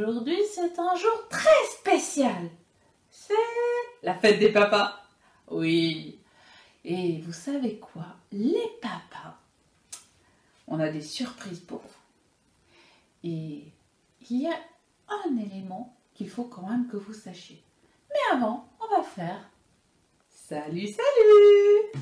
Aujourd'hui, c'est un jour très spécial. C'est la fête des papas. Oui. Et vous savez quoi? Les papas, on a des surprises pour vous. Et il y a un élément qu'il faut quand même que vous sachiez. Mais avant, on va faire salut, salut!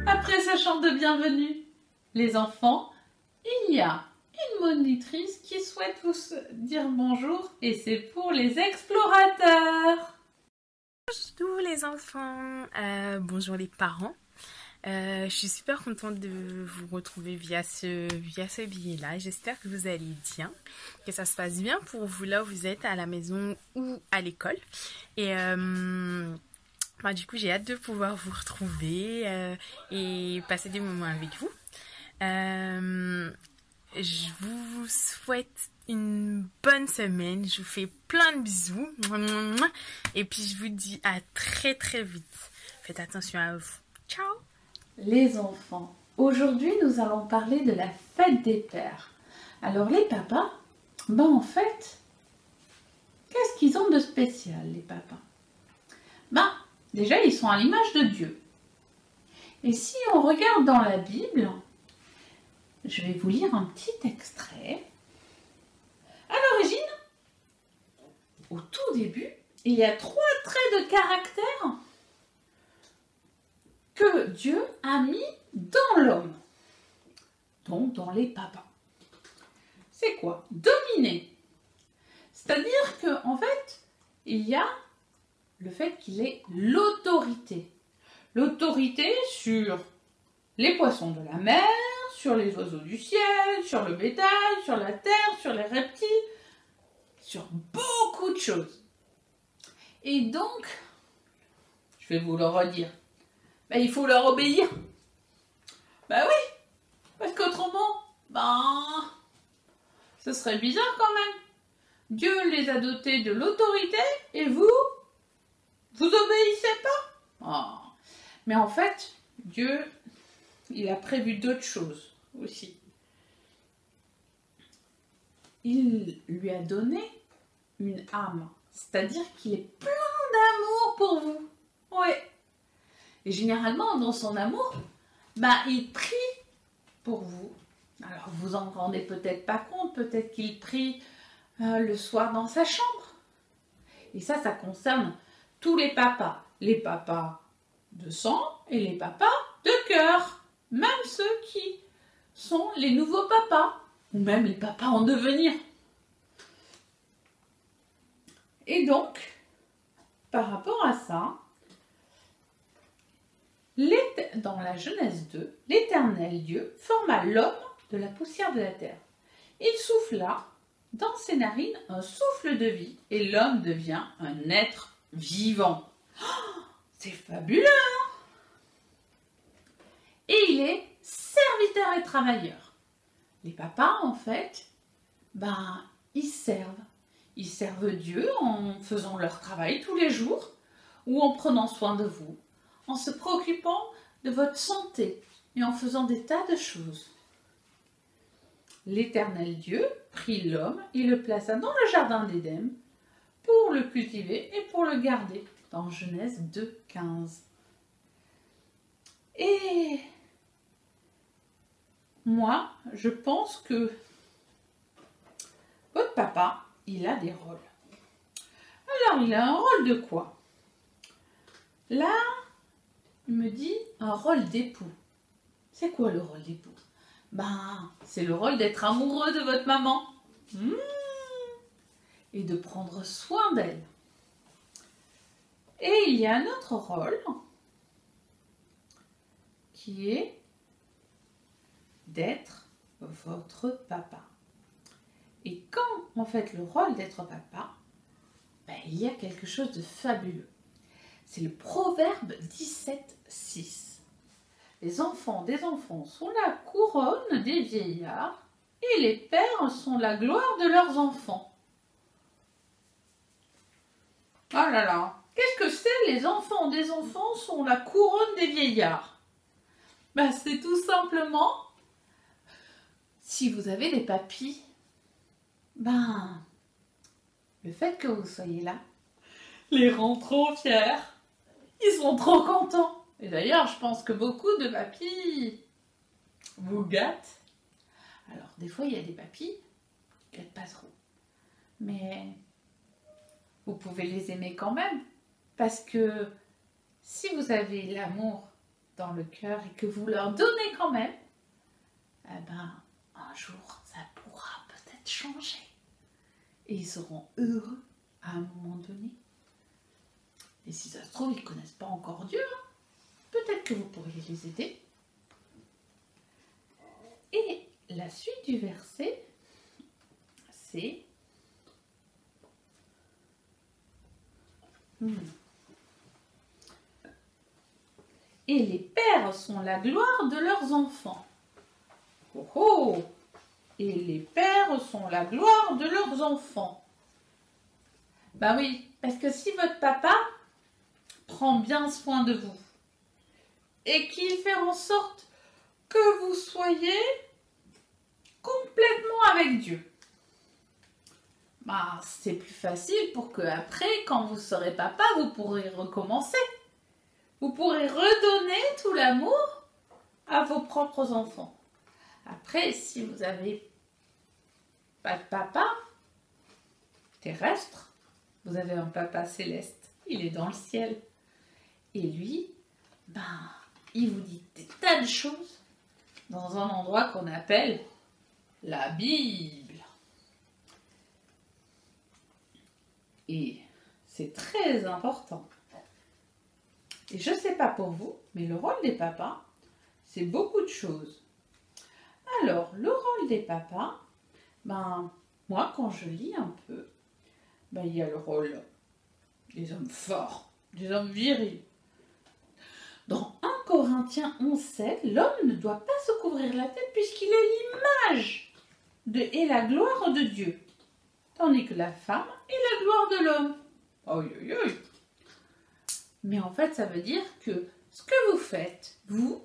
Après ce chant de bienvenue, les enfants, il y a une monitrice qui souhaite vous dire bonjour et c'est pour les explorateurs. Bonjour les enfants, bonjour les parents. Je suis super contente de vous retrouver via ce billet-là. J'espère que vous allez bien, que ça se passe bien pour vous là où vous êtes à la maison ou à l'école. Et du coup, j'ai hâte de pouvoir vous retrouver et passer des moments avec vous. Je vous souhaite une bonne semaine. Je vous fais plein de bisous. Et puis, je vous dis à très très vite. Faites attention à vous. Ciao! Les enfants, aujourd'hui, nous allons parler de la fête des pères. Alors, les papas, en fait, qu'est-ce qu'ils ont de spécial, les papas? Déjà, ils sont à l'image de Dieu. Et si on regarde dans la Bible, je vais vous lire un petit extrait. À l'origine, au tout début, il y a 3 traits de caractère que Dieu a mis dans l'homme, donc dans les papas. C'est quoi? Dominer. C'est-à-dire qu'en fait, il y a le fait qu'il ait l'autorité. L'autorité sur les poissons de la mer, sur les oiseaux du ciel, sur le bétail, sur la terre, sur les reptiles, sur beaucoup de choses. Et donc, je vais vous le redire, il faut leur obéir. Oui, parce qu'autrement, ce serait bizarre quand même. Dieu les a dotés de l'autorité et vous obéissez pas. Mais en fait, Dieu, il a prévu d'autres choses aussi. Il lui a donné une âme, c'est-à-dire qu'il est plein d'amour pour vous. Ouais. Et généralement, dans son amour, il prie pour vous. Alors, vous en rendez peut-être pas compte, peut-être qu'il prie le soir dans sa chambre. Et ça concerne tous les papas de sang et les papas de cœur, même ceux qui sont les nouveaux papas, ou même les papas en devenir. Et donc, par rapport à ça, dans la Genèse 2, l'Éternel Dieu forma l'homme de la poussière de la terre. Il souffla dans ses narines un souffle de vie et l'homme devient un être vivant. Oh, c'est fabuleux, hein? Et il est serviteur et travailleur. Les papas, en fait, ben, ils servent. Ils servent Dieu en faisant leur travail tous les jours ou en prenant soin de vous, en se préoccupant de votre santé et en faisant des tas de choses. L'Éternel Dieu prit l'homme et le plaça dans le jardin d'Éden pour le cultiver et pour le garder, dans Genèse 2,15. Et moi, je pense que votre papa, il a des rôles. Alors, il a un rôle de quoi? Là, il me dit un rôle d'époux. C'est quoi le rôle d'époux? Ben, c'est le rôle d'être amoureux de votre maman. Et de prendre soin d'elle. Et il y a un autre rôle qui est d'être votre papa. Et quand on fait le rôle d'être papa, ben, il y a quelque chose de fabuleux. C'est le proverbe 17,6. Les enfants des enfants sont la couronne des vieillards et les pères sont la gloire de leurs enfants. Oh là là, qu'est-ce que c'est? Les enfants des enfants sont la couronne des vieillards. Ben, c'est tout simplement, si vous avez des papis, ben, le fait que vous soyez là les rend trop fiers. Ils sont trop contents. Et d'ailleurs, je pense que beaucoup de papis vous gâtent. Alors, des fois, il y a des papis qui ne gâtent pas trop. Mais vous pouvez les aimer quand même. Parce que si vous avez l'amour dans le cœur et que vous leur donnez quand même, eh ben, un jour, ça pourra peut-être changer. Et ils seront heureux à un moment donné. Et si ça se trouve, ils ne connaissent pas encore Dieu, hein. Peut-être que vous pourriez les aider. Et la suite du verset, c'est Et les pères sont la gloire de leurs enfants. Oh oh! Et les pères sont la gloire de leurs enfants. Ben oui, parce que si votre papa prend bien soin de vous et qu'il fait en sorte que vous soyez complètement avec Dieu, ben, c'est plus facile pour que après, quand vous serez papa, vous pourrez recommencer. Vous pourrez redonner tout l'amour à vos propres enfants. Après, si vous n'avez pas de papa terrestre, vous avez un papa céleste. Il est dans le ciel. Et lui, ben, il vous dit des tas de choses dans un endroit qu'on appelle la Bible. Et c'est très important. Et je ne sais pas pour vous, mais le rôle des papas, c'est beaucoup de choses. Alors, le rôle des papas, ben, moi, quand je lis un peu, ben, il y a le rôle des hommes forts, des hommes virils. Dans 1 Corinthiens 11,7, l'homme ne doit pas se couvrir la tête puisqu'il est l'image et la gloire de Dieu, tandis que la femme est la gloire de l'homme. Aïe, aïe, aïe. Mais en fait, ça veut dire que ce que vous faites, vous,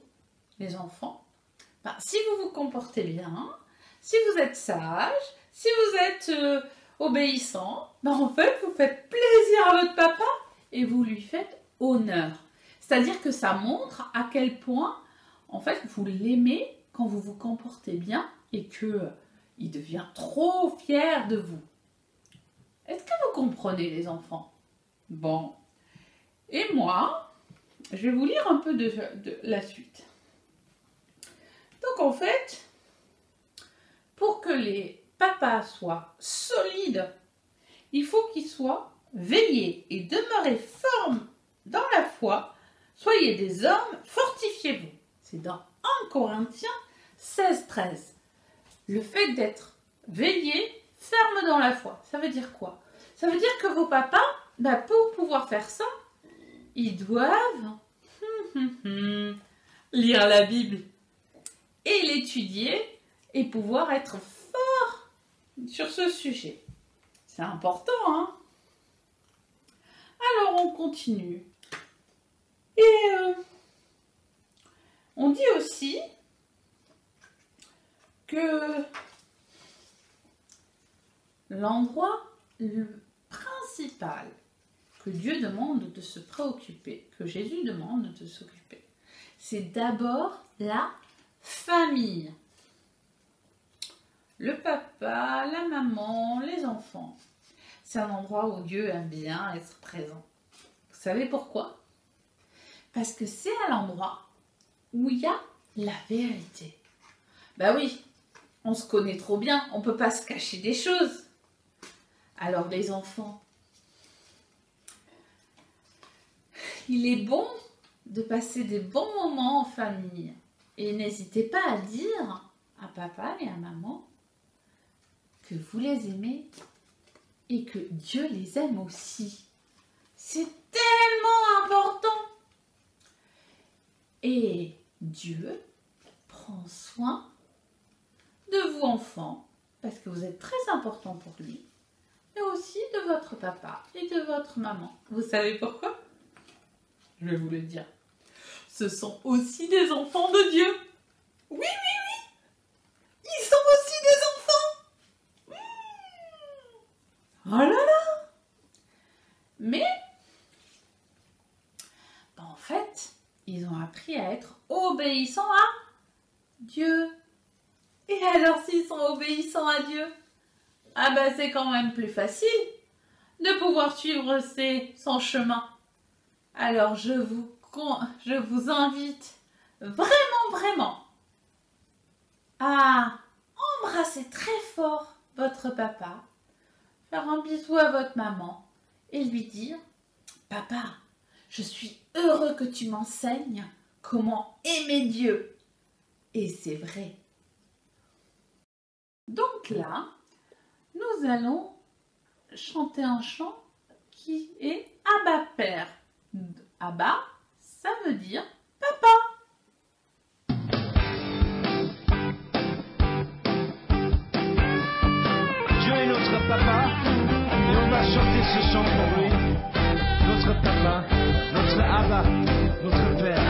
les enfants, ben, si vous vous comportez bien, si vous êtes sage, si vous êtes obéissant, ben, en fait, vous faites plaisir à votre papa et vous lui faites honneur. C'est-à-dire que ça montre à quel point, en fait, vous l'aimez quand vous vous comportez bien et qu'il devient trop fier de vous. Est-ce que vous comprenez, les enfants? Bon. Et moi, je vais vous lire un peu de la suite. Donc, en fait, pour que les papas soient solides, il faut qu'ils soient veillés et demeurez fermes dans la foi. Soyez des hommes, fortifiez-vous. C'est dans 1 Corinthiens 16,13. Le fait d'être veillé, ferme dans la foi, ça veut dire quoi? Ça veut dire que vos papas, pour pouvoir faire ça, ils doivent lire la Bible et l'étudier et pouvoir être fort sur ce sujet. C'est important, hein? Alors, on continue. Et on dit aussi que l'endroit le principal que Dieu demande de se préoccuper, que Jésus demande de s'occuper, c'est d'abord la famille. Le papa, la maman, les enfants. C'est un endroit où Dieu aime bien être présent. Vous savez pourquoi? Parce que c'est à l'endroit où il y a la vérité. Ben oui, on se connaît trop bien, on ne peut pas se cacher des choses. Alors les enfants, il est bon de passer des bons moments en famille. Et n'hésitez pas à dire à papa et à maman que vous les aimez et que Dieu les aime aussi. C'est tellement important. Et Dieu prend soin de vous enfants parce que vous êtes très important pour lui, mais aussi de votre papa et de votre maman. Vous savez pourquoi? Je vais vous le dire. Ce sont aussi des enfants de Dieu. Oui, oui, oui. Ils sont aussi des enfants. Oh là là. Mais, en fait, ils ont appris à être obéissants à Dieu. Et alors, s'ils sont obéissants à Dieu, ah ben c'est quand même plus facile de pouvoir suivre son chemin. Alors, je vous invite vraiment à embrasser très fort votre papa, faire un bisou à votre maman et lui dire « Papa, je suis heureux que tu m'enseignes comment aimer Dieu. » Et c'est vrai. Donc là, nous allons chanter un chant qui est Abba Père. Abba, ça veut dire papa. Dieu est notre papa et on va chanter ce chant pour lui. Notre papa, notre Abba, notre Père.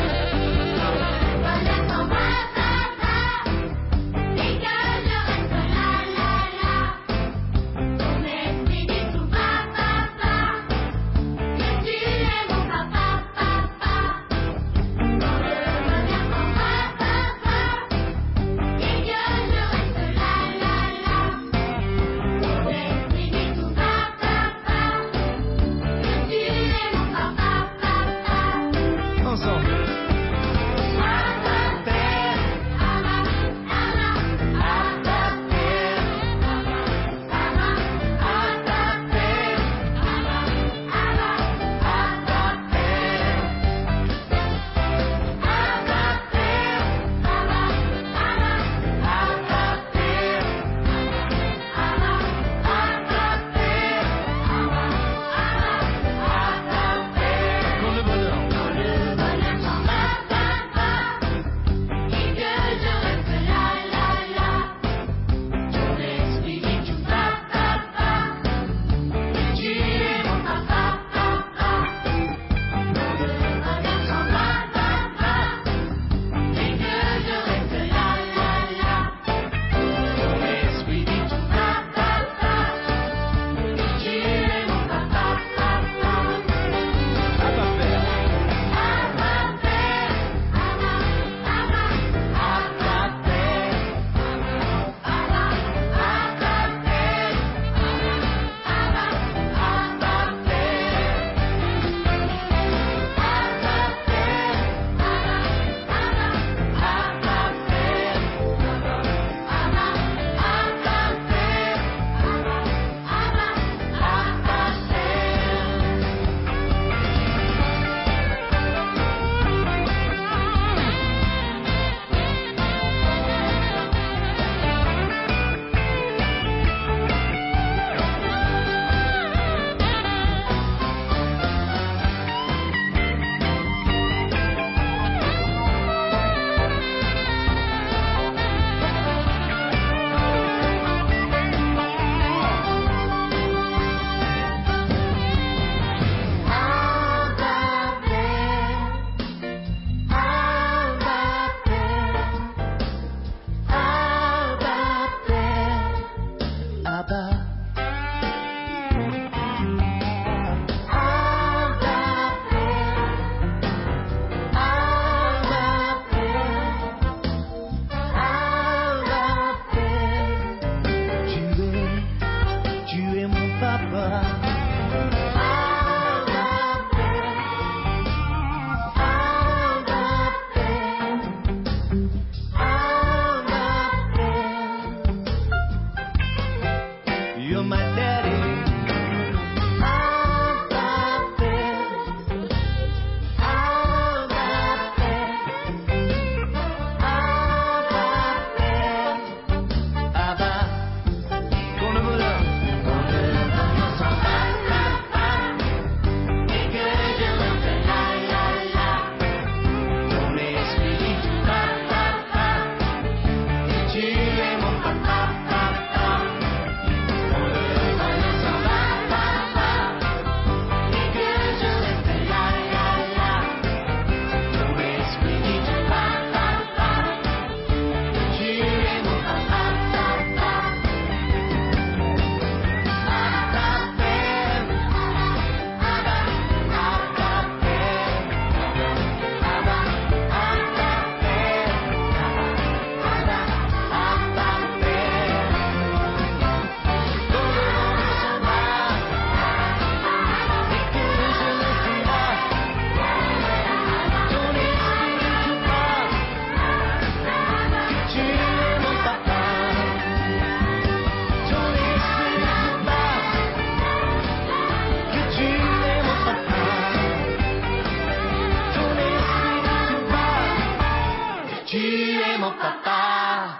Tu es mon papa.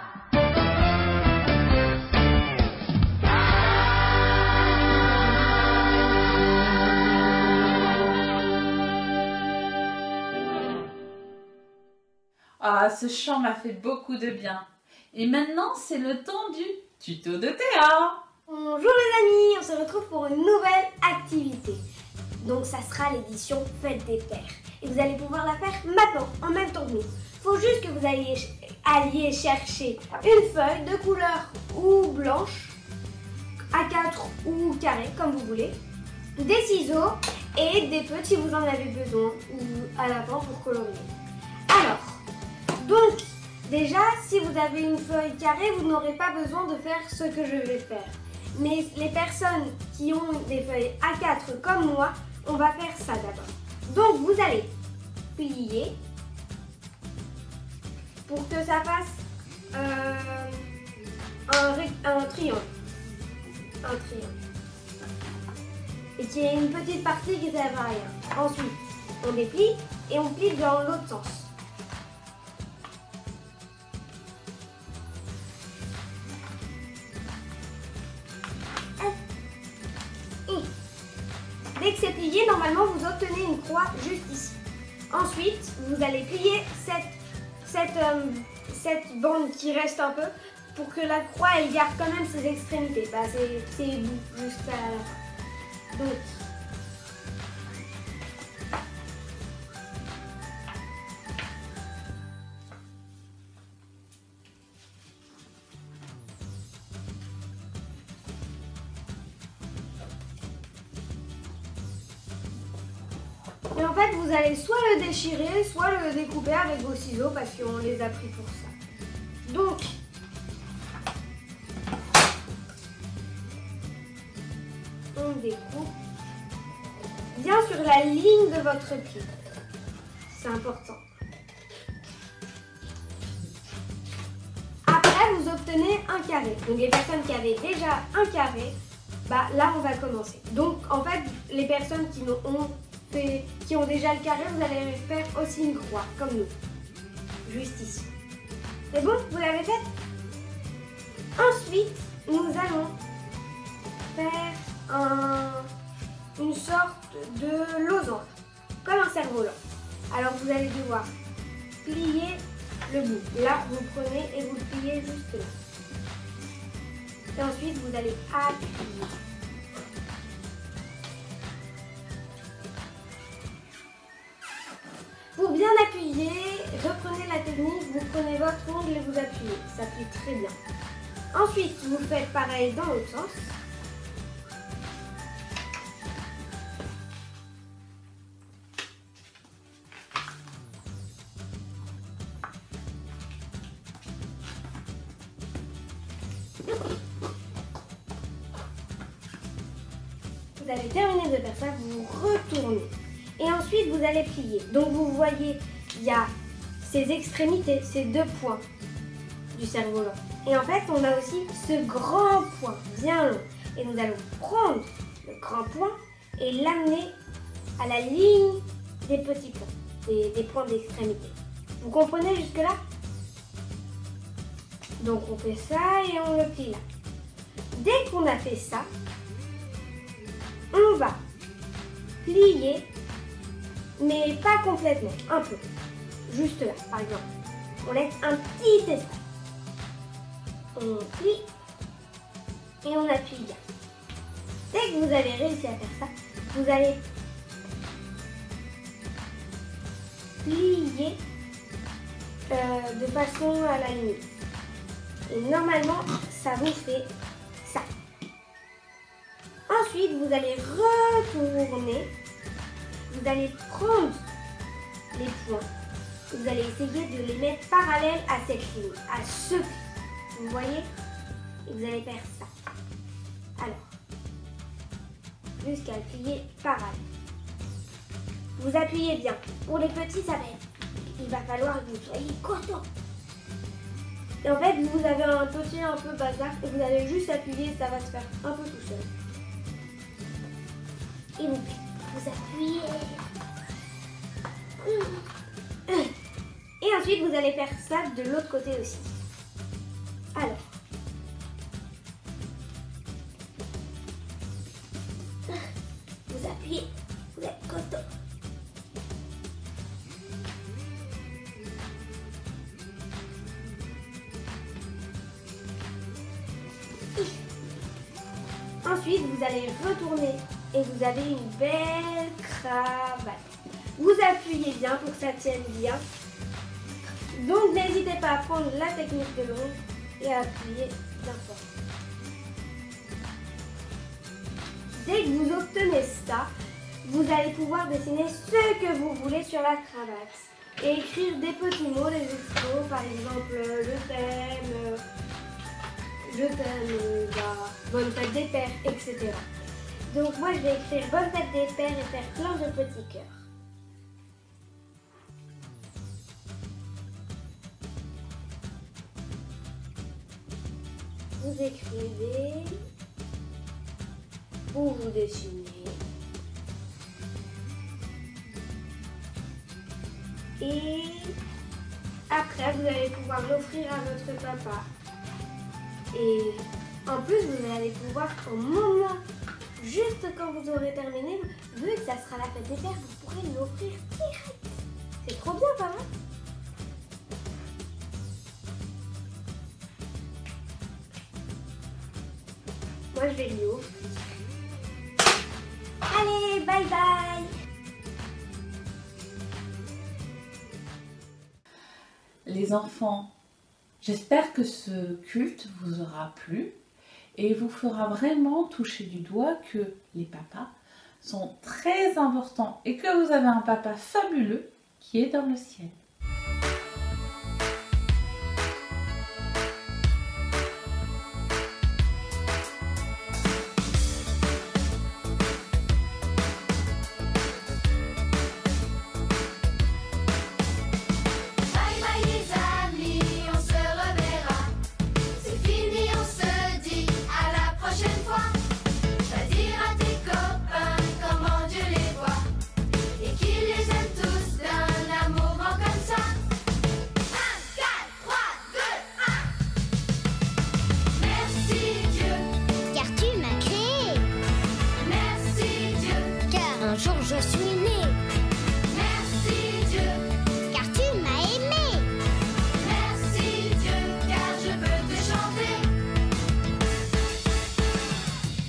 Ah, ce chant m'a fait beaucoup de bien. Et maintenant, c'est le temps du tuto de Théa. Bonjour les amis, on se retrouve pour une nouvelle activité. Donc ça sera l'édition Fête des Pères. Et vous allez pouvoir la faire maintenant, en même temps que nous. Il faut juste que vous alliez chercher une feuille de couleur ou blanche, A4 ou carré, comme vous voulez, des ciseaux et des feuilles si vous en avez besoin, ou à la main pour colorier. Alors, donc, déjà, si vous avez une feuille carrée, vous n'aurez pas besoin de faire ce que je vais faire. Mais les personnes qui ont des feuilles A4 comme moi, on va faire ça d'abord. Donc, vous allez plier pour que ça fasse un triangle. Un triangle. Et qu'il y ait une petite partie qui ne sert à rien. Ensuite, on déplie et on plie dans l'autre sens. Dès que c'est plié, normalement vous obtenez une croix juste ici. Ensuite, vous allez plier cette bande qui reste un peu pour que la croix elle garde quand même ses extrémités. Bah, c'est juste à la fin. Donc, et en fait, vous allez soit le déchirer, soit le découper avec vos ciseaux parce qu'on les a pris pour ça. Donc, on découpe bien sur la ligne de votre pied. C'est important. Après, vous obtenez un carré. Donc, les personnes qui avaient déjà un carré, bah là, on va commencer. Donc, en fait, les personnes qui ont déjà le carré, vous allez faire aussi une croix, comme nous. Juste ici. C'est bon? Vous l'avez fait? Ensuite, nous allons faire une sorte de losange, comme un cerf-volant. Alors, vous allez devoir plier le bout. Là, vous prenez et vous le pliez juste là. Et ensuite, vous allez appuyer. Pour bien appuyer, reprenez la technique, vous prenez votre ongle et vous appuyez. Ça plie très bien. Ensuite, vous faites pareil dans l'autre sens. Vous avez terminé de faire ça, vous retournez. Et ensuite, vous allez plier. Donc, vous voyez, il y a ces extrémités, ces deux points du cerf-volant. Et en fait, on a aussi ce grand point bien long. Et nous allons prendre le grand point et l'amener à la ligne des petits points, des points d'extrémité. Vous comprenez jusque-là? Donc, on fait ça et on le plie là. Dès qu'on a fait ça, on va plier, mais pas complètement, un peu. Juste là, par exemple. On laisse un petit espace. On plie et on appuie bien. Dès que vous avez réussi à faire ça, vous allez plier de façon à la limite. Et normalement, ça vous fait ça. Ensuite, vous allez retourner. Vous allez prendre les points. Vous allez essayer de les mettre parallèles à cette ligne, à ce pli. Vous voyez? Et vous allez faire ça. Alors, jusqu'à plier parallèle. Vous appuyez bien. Pour les petits, ça va être. Il va falloir que vous soyez costaud. Et en fait, vous avez un petit un peu bazar et vous allez juste appuyer, ça va se faire un peu tout seul. Et vous appuyez. Et ensuite, vous allez faire ça de l'autre côté aussi. Alors. Vous appuyez, vous êtes costaud. Ensuite, vous allez retourner et vous avez une belle cravate. Vous appuyez bien pour que ça tienne bien. Donc, n'hésitez pas à prendre la technique de l'ongle et à appuyer bien fort. Dès que vous obtenez ça, vous allez pouvoir dessiner ce que vous voulez sur la cravate et écrire des petits mots, des extros, par exemple le thème, bonne fête des pères, etc. Donc moi je vais écrire bonne fête des pères et faire plein de petits cœurs. Vous écrivez ou vous dessinez. Et après vous allez pouvoir l'offrir à votre papa. Et en plus, vous allez pouvoir, au moment, juste quand vous aurez terminé, vu que ça sera la fête des pères, vous pourrez l'offrir direct. C'est trop bien, pas vrai? Moi, je vais lui offrir. Allez, bye bye! Les enfants, j'espère que ce culte vous aura plu et vous fera vraiment toucher du doigt que les papas sont très importants et que vous avez un papa fabuleux qui est dans le ciel. Je suis née. Merci Dieu, car tu m'as aimé. Merci Dieu, car je peux te chanter.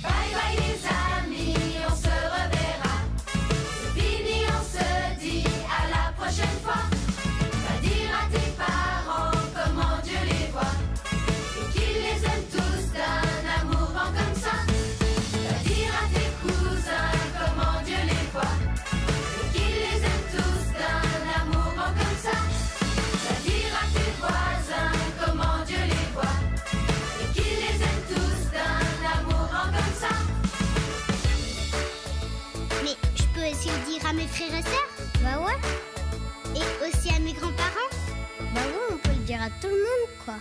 Bye bye les amis, on se reverra. C'est fini, on se dit à la prochaine fois. Va dire à tes parents comment Dieu les voit et qu'il les aime tous d'un amour grand comme ça. Va dire à tes cousins comment Dieu les voit. Aussi le dire à mes frères et sœurs. Bah ouais. Et aussi à mes grands-parents. Bah ouais, on peut le dire à tout le monde, quoi.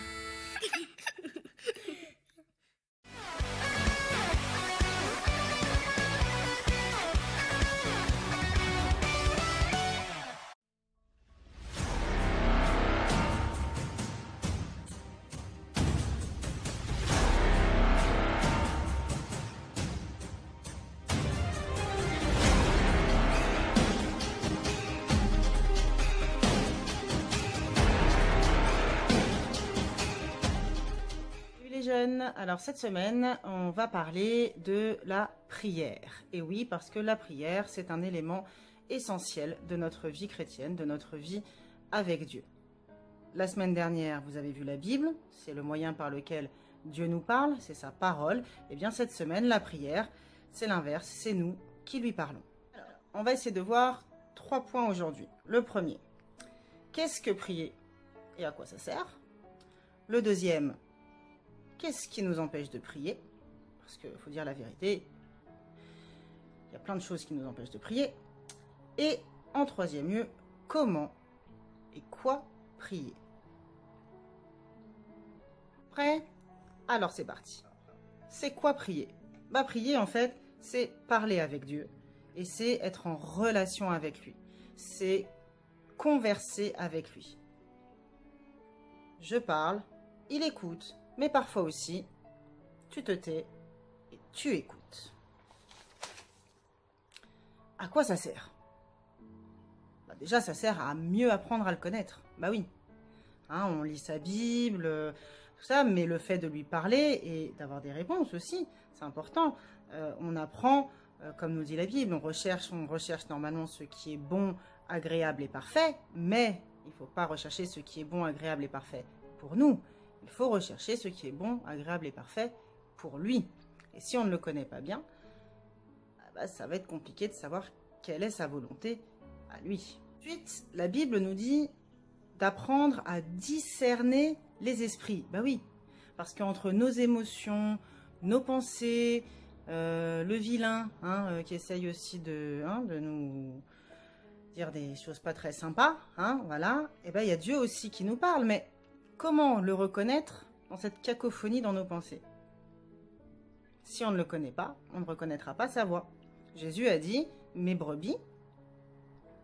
Alors cette semaine, on va parler de la prière. Et oui, parce que la prière, c'est un élément essentiel de notre vie chrétienne, de notre vie avec Dieu. La semaine dernière, vous avez vu la Bible, c'est le moyen par lequel Dieu nous parle, c'est sa parole. Et bien cette semaine, la prière, c'est l'inverse, c'est nous qui lui parlons. Alors, on va essayer de voir 3 points aujourd'hui. Le premier, qu'est-ce que prier et à quoi ça sert? Le deuxième, qu'est-ce qui nous empêche de prier? Parce qu'il faut dire la vérité, il y a plein de choses qui nous empêchent de prier. Et en troisième lieu, comment et quoi prier? Prêt? Alors c'est parti. C'est quoi prier? Bah prier en fait, c'est parler avec Dieu et c'est être en relation avec lui. C'est converser avec lui. je parle, il écoute, mais parfois aussi, tu te tais et tu écoutes. À quoi ça sert? Déjà, ça sert à mieux apprendre à le connaître. Bah oui. Hein, on lit sa Bible, tout ça, mais le fait de lui parler et d'avoir des réponses aussi, c'est important. On apprend, comme nous dit la Bible, on recherche normalement ce qui est bon, agréable et parfait, mais il ne faut pas rechercher ce qui est bon, agréable et parfait pour nous. Il faut rechercher ce qui est bon, agréable et parfait pour lui. Et si on ne le connaît pas bien, bah, ça va être compliqué de savoir quelle est sa volonté à lui. Ensuite, la Bible nous dit d'apprendre à discerner les esprits. Bah oui, parce qu'entre nos émotions, nos pensées, le vilain, qui essaye aussi de nous dire des choses pas très sympas, voilà, et ben il y a Dieu aussi qui nous parle, mais comment le reconnaître dans cette cacophonie dans nos pensées? Si on ne le connaît pas, on ne reconnaîtra pas sa voix. Jésus a dit, mes brebis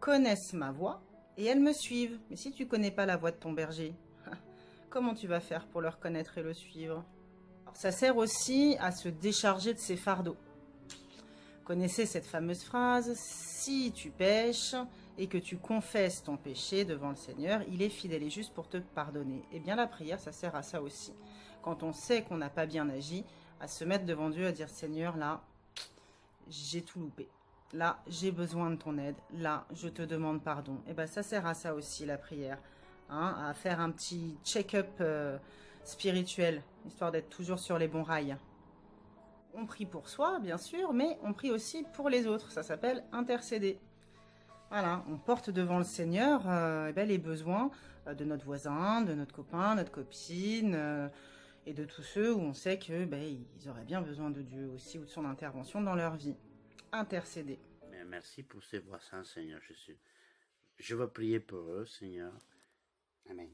connaissent ma voix et elles me suivent. Mais si tu connais pas la voix de ton berger, comment tu vas faire pour le reconnaître et le suivre? Alors, ça sert aussi à se décharger de ses fardeaux. Connaissez cette fameuse phrase, si tu pêches et que tu confesses ton péché devant le Seigneur, il est fidèle et juste pour te pardonner. Eh bien la prière, ça sert à ça aussi. Quand on sait qu'on n'a pas bien agi, à se mettre devant Dieu, à dire Seigneur, là, j'ai tout loupé. Là, j'ai besoin de ton aide. Là, je te demande pardon. Et bien, ça sert à ça aussi, la prière. À faire un petit check-up spirituel, histoire d'être toujours sur les bons rails. On prie pour soi, bien sûr, mais on prie aussi pour les autres. Ça s'appelle intercéder. Voilà, on porte devant le Seigneur les besoins de notre voisin, de notre copain, notre copine, et de tous ceux où on sait que ils auraient bien besoin de Dieu aussi ou de son intervention dans leur vie. Intercéder. Merci pour ces voisins, Seigneur Jésus. Je veux prier pour eux, Seigneur. Amen.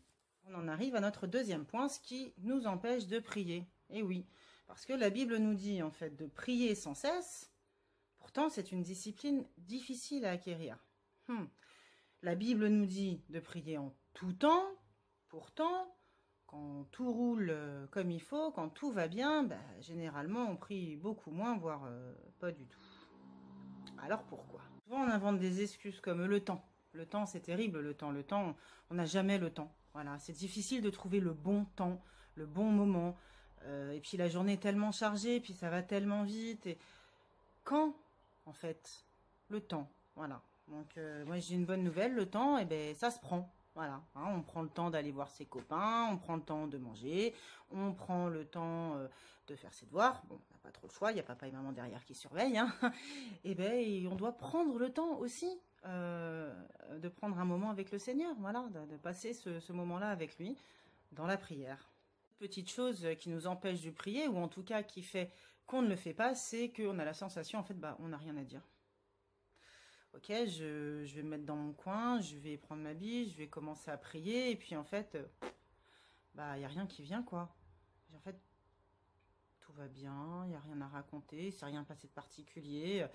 On en arrive à notre deuxième point, ce qui nous empêche de prier. Et oui, parce que la Bible nous dit en fait de prier sans cesse. Pourtant, c'est une discipline difficile à acquérir. La Bible nous dit de prier en tout temps. Pourtant, quand tout roule comme il faut, quand tout va bien, généralement on prie beaucoup moins, voire pas du tout. Alors pourquoi? Souvent on invente des excuses comme le temps. Le temps c'est terrible, le temps, on n'a jamais le temps. Voilà, c'est difficile de trouver le bon temps, le bon moment. Et puis la journée est tellement chargée, puis ça va tellement vite. Et quand, en fait, le temps, voilà. Donc moi j'ai une bonne nouvelle, le temps, ça se prend. Voilà, on prend le temps d'aller voir ses copains, on prend le temps de manger, on prend le temps de faire ses devoirs. Bon, on n'a pas trop le choix, il y a papa et maman derrière qui surveillent. Et on doit prendre le temps aussi de prendre un moment avec le Seigneur, voilà, de passer ce moment-là avec lui dans la prière. Petite chose qui nous empêche de prier, ou en tout cas qui fait qu'on ne le fait pas, c'est qu'on a la sensation, en fait, on n'a rien à dire. Ok, je vais me mettre dans mon coin, je vais prendre ma Bible, je vais commencer à prier, et puis en fait, il n'y a rien qui vient, quoi. En fait, tout va bien, il n'y a rien à raconter, il ne s'est rien passé de particulier.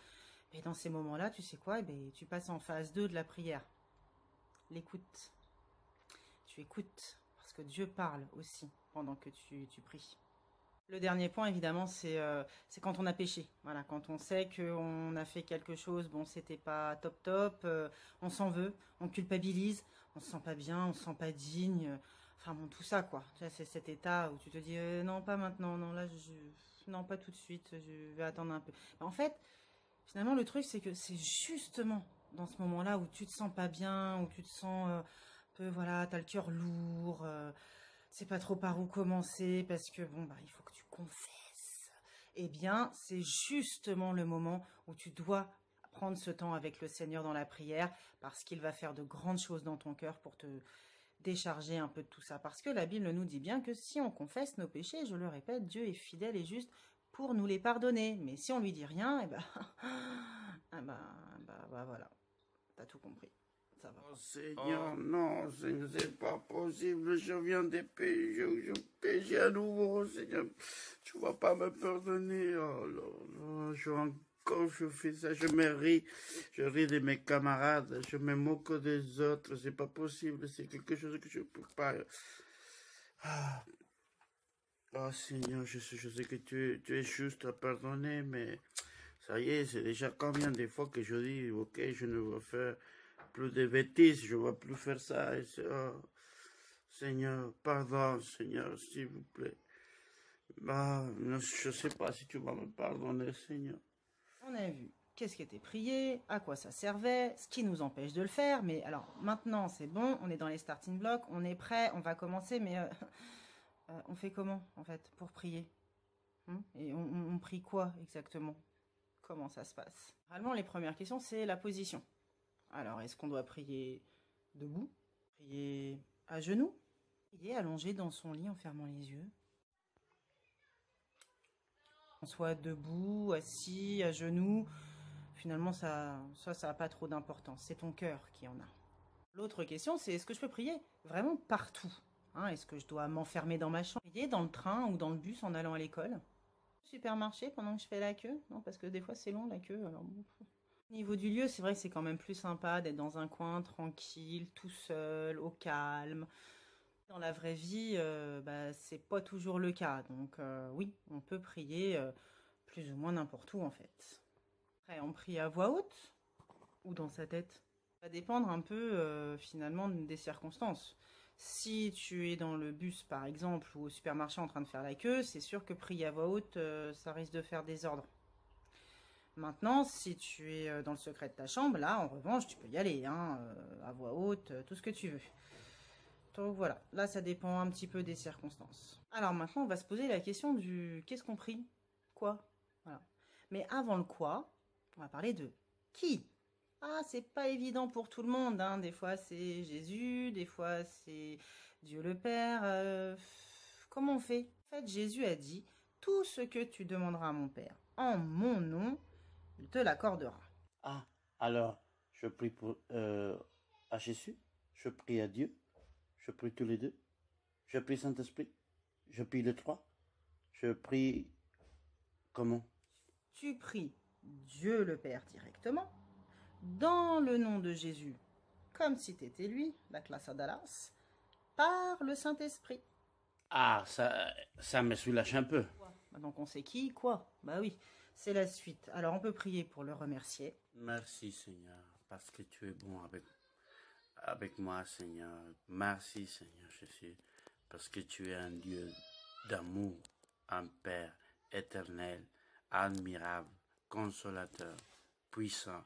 Et dans ces moments-là, tu sais quoi, tu passes en phase 2 de la prière. L'écoute. Tu écoutes, parce que Dieu parle aussi pendant que tu pries. Le dernier point, évidemment, c'est quand on a péché. Voilà, quand on sait qu'on a fait quelque chose, c'était pas top, on s'en veut, on culpabilise, on se sent pas bien, on se sent pas digne. Enfin tout ça, quoi. C'est cet état où tu te dis non, pas maintenant, non, là, non, pas tout de suite, je vais attendre un peu. En fait, finalement, le truc, c'est que c'est justement dans ce moment-là où tu te sens pas bien, où tu te sens un peu, voilà, t'as le cœur lourd, c'est pas trop par où commencer parce que il faut que tu confesses. Eh bien, c'est justement le moment où tu dois prendre ce temps avec le Seigneur dans la prière parce qu'il va faire de grandes choses dans ton cœur pour te décharger un peu de tout ça. Parce que la Bible nous dit bien que si on confesse nos péchés, je le répète, Dieu est fidèle et juste pour nous les pardonner. Mais si on lui dit rien, voilà, t'as tout compris. Ça va. Oh Seigneur, non, Seigneur, c'est pas possible, je viens de pécher, je péche à nouveau, Seigneur, tu vas pas me pardonner, oh là là, je fais ça, je ris de mes camarades, je me moque des autres, c'est pas possible, c'est quelque chose que je peux pas. Ah, oh Seigneur, je sais que tu es juste à pardonner, mais ça y est, c'est déjà combien de fois que je dis, ok, je ne veux faire plus de bêtises, je ne veux plus faire ça. Oh, Seigneur, pardon, Seigneur, s'il vous plaît. Bah, je ne sais pas si tu vas me pardonner, Seigneur. On a vu qu'est-ce qui était prié, à quoi ça servait, ce qui nous empêche de le faire. Mais alors maintenant c'est bon, on est dans les starting blocks, on est prêt, on va commencer. Mais on fait comment en fait pour prier? Et on prie quoi exactement? Comment ça se passe? Réellement, les premières questions, c'est la position. Alors, est-ce qu'on doit prier debout? Prier à genoux? Prier allongé dans son lit en fermant les yeux? On soit debout, assis, à genoux, finalement, ça n'a pas trop d'importance. C'est ton cœur qui en a. L'autre question, c'est est-ce que je peux prier vraiment partout? Est-ce que je dois m'enfermer dans ma chambre, prier dans le train ou dans le bus en allant à l'école? Supermarché pendant que je fais la queue? Non, parce que des fois c'est long la queue. Alors bon. Au niveau du lieu, c'est vrai que c'est quand même plus sympa d'être dans un coin tranquille, tout seul, au calme. Dans la vraie vie, c'est pas toujours le cas. Donc oui, on peut prier plus ou moins n'importe où en fait. Après, on prie à voix haute ou dans sa tête. Ça va dépendre un peu finalement des circonstances. Si tu es dans le bus par exemple ou au supermarché en train de faire la queue, c'est sûr que prier à voix haute, ça risque de faire désordre. Maintenant, si tu es dans le secret de ta chambre, là en revanche, tu peux y aller, à voix haute, tout ce que tu veux. Donc voilà, là ça dépend un petit peu des circonstances. Alors maintenant, on va se poser la question du qu'est-ce qu'on prie? Quoi? Voilà. Mais avant le quoi, on va parler de qui? Ah, c'est pas évident pour tout le monde, Des fois c'est Jésus, des fois c'est Dieu le Père. Comment on fait? En fait, Jésus a dit, tout ce que tu demanderas à mon Père en mon nom, il te l'accordera. Ah, alors, je prie pour, à Jésus, je prie à Dieu, je prie tous les deux, je prie Saint-Esprit, je prie les trois, je prie comment? Tu pries Dieu le Père directement, dans le nom de Jésus, comme si t'étais lui, la classe à Dallas, par le Saint-Esprit. Ah, ça me soulage un peu. Donc on sait qui, quoi. Bah oui, c'est la suite. Alors on peut prier pour le remercier. Merci Seigneur, parce que tu es bon avec moi Seigneur. Merci Seigneur Jésus, parce que tu es un Dieu d'amour, un Père éternel, admirable, consolateur, puissant.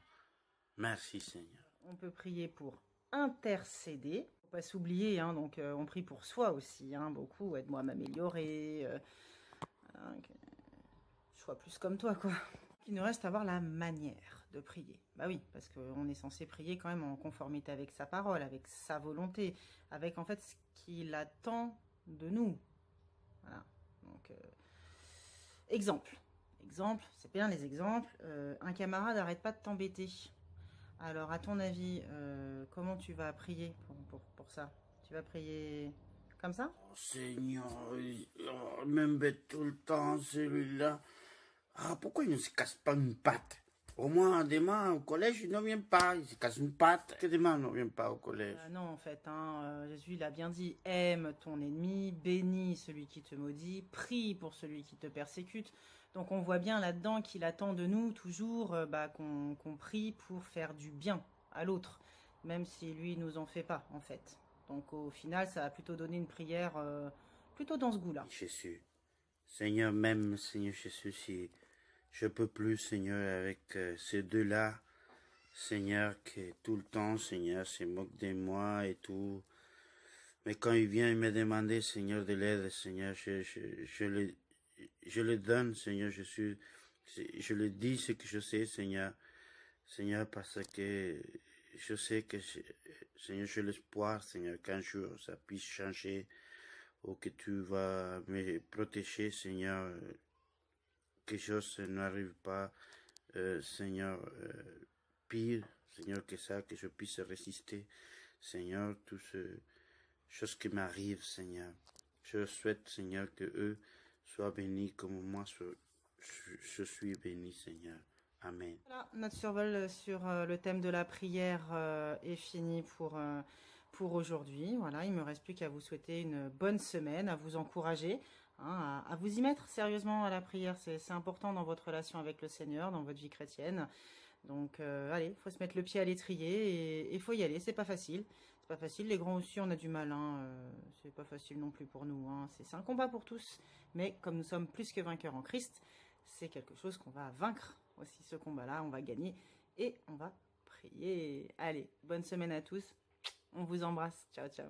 Merci Seigneur. On peut prier pour intercéder. Faut pas s'oublier, donc on prie pour soi aussi, beaucoup. Aide-moi à m'améliorer. Que je sois plus comme toi, quoi. Il nous reste à voir la manière de prier. Bah oui, parce qu'on est censé prier quand même en conformité avec sa parole, avec sa volonté, avec en fait ce qu'il attend de nous. Voilà. Donc, exemple, c'est bien les exemples. Un camarade n'arrête pas de t'embêter. Alors, à ton avis, comment tu vas prier pour ça? Tu vas prier comme ça? Oh, Seigneur, il m'embête tout le temps celui-là. Ah, pourquoi il ne se casse pas une patte? Au moins, demain, au collège, il ne vient pas. Il se casse une patte. Que demain, il ne vient pas au collège. Non, en fait, Jésus, il a bien dit, aime ton ennemi, bénis celui qui te maudit, prie pour celui qui te persécute. Donc, on voit bien là-dedans qu'il attend de nous toujours qu'on prie pour faire du bien à l'autre, même si lui nous en fait pas, en fait. Donc, au final, ça va plutôt donner une prière plutôt dans ce goût-là. Jésus, Seigneur, même Seigneur Jésus, si je peux plus, Seigneur, avec ces deux-là, Seigneur, qui tout le temps, Seigneur, se moque de moi et tout. Mais quand il vient me demander, Seigneur, de l'aide, Seigneur, je le donne, Seigneur Jésus. Je le dis ce que je sais, Seigneur. Seigneur, parce que je sais que, Seigneur, j'ai l'espoir, Seigneur, qu'un jour ça puisse changer, ou que tu vas me protéger, Seigneur, que quelque chose n'arrive pas, Seigneur, pire, Seigneur, que ça, que je puisse résister, Seigneur, toutes ces choses qui m'arrivent, Seigneur. Je souhaite, Seigneur, que eux soient bénis comme moi, je suis béni, Seigneur. Amen. Voilà, notre survol sur le thème de la prière est fini pour aujourd'hui. Voilà, il ne me reste plus qu'à vous souhaiter une bonne semaine, à vous encourager, hein, à vous y mettre sérieusement à la prière. C'est important dans votre relation avec le Seigneur, dans votre vie chrétienne. Donc, allez, il faut se mettre le pied à l'étrier et il faut y aller. C'est pas facile. C'est pas facile. Les grands aussi, on a du mal. C'est pas facile non plus pour nous. C'est un combat pour tous. Mais comme nous sommes plus que vainqueurs en Christ, c'est quelque chose qu'on va vaincre aussi, ce combat-là. On va gagner et on va prier. Allez, bonne semaine à tous. On vous embrasse. Ciao, ciao.